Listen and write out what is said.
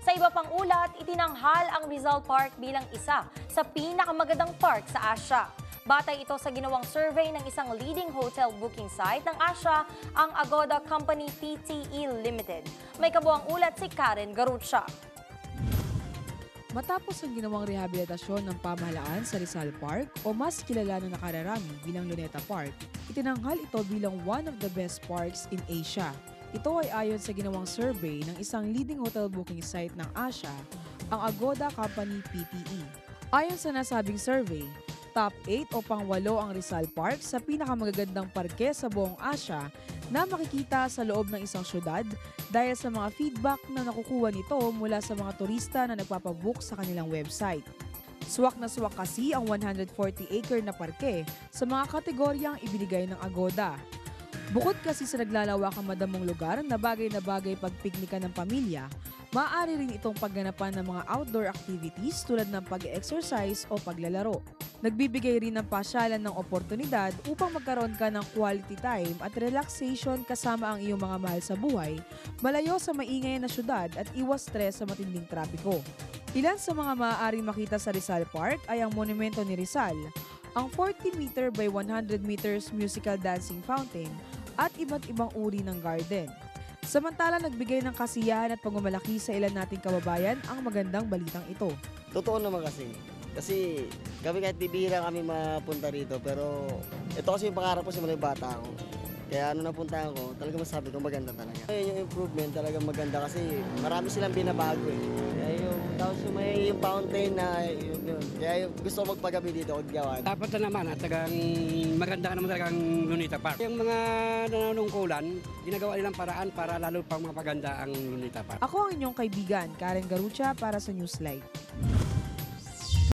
Sa iba pang ulat, itinanghal ang Rizal Park bilang isa sa pinakamagandang park sa Asia. Batay ito sa ginawang survey ng isang leading hotel booking site ng Asia, ang Agoda Company Pte. Limited. May kabuang ulat si Karen Garucha. Matapos ang ginawang rehabilitasyon ng pamahalaan sa Rizal Park o mas kilala na nakararami bilang Luneta Park, itinanghal ito bilang one of the best parks in Asia. Ito ay ayon sa ginawang survey ng isang leading hotel booking site ng Asia, ang Agoda Company Pte. Ayon sa nasabing survey, top 8 o pang-8 ang Rizal Park sa pinakamagagandang parke sa buong Asia na makikita sa loob ng isang syudad dahil sa mga feedback na nakukuha nito mula sa mga turista na nagpapabook sa kanilang website. Swak na swak kasi ang 140-acre na parke sa mga kategoryang ibinigay ng Agoda. Bukod kasi sa naglalawakang madamong lugar na bagay pagpiknika ng pamilya, maaari rin itong pagganapan ng mga outdoor activities tulad ng pag-exercise o paglalaro. Nagbibigay rin ng pasyalan ng oportunidad upang magkaroon ka ng quality time at relaxation kasama ang iyong mga mahal sa buhay, malayo sa maingay na syudad at iwas stress sa matinding trapiko. Ilan sa mga maaaring makita sa Rizal Park ay ang monumento ni Rizal, ang 40-meter by 100 meters musical dancing fountain at iba't ibang uri ng garden. Samantala, nagbigay ng kasiyahan at pagmamalaki sa ilan nating kababayan ang magandang balitang ito. Totoo naman kasi kami kahit bibihira kami mapunta rito, pero ito kasi yung pangarap ko simula yung bata ako. Kaya napuntahan ko, talaga masabi ko maganda talaga. Yung improvement talaga maganda kasi marami silang binabago eh. Kaya tapos yung fountain na yun. Kaya gusto ko magpagabi dito, kagyawan. Dapat na naman at maganda ka naman talagang Luneta Park. Yung mga nanunungkulan, ginagawa nilang paraan para lalo pang mapaganda ang Luneta Park. Ako ang inyong kaibigan, Karen Garucha para sa Newslight.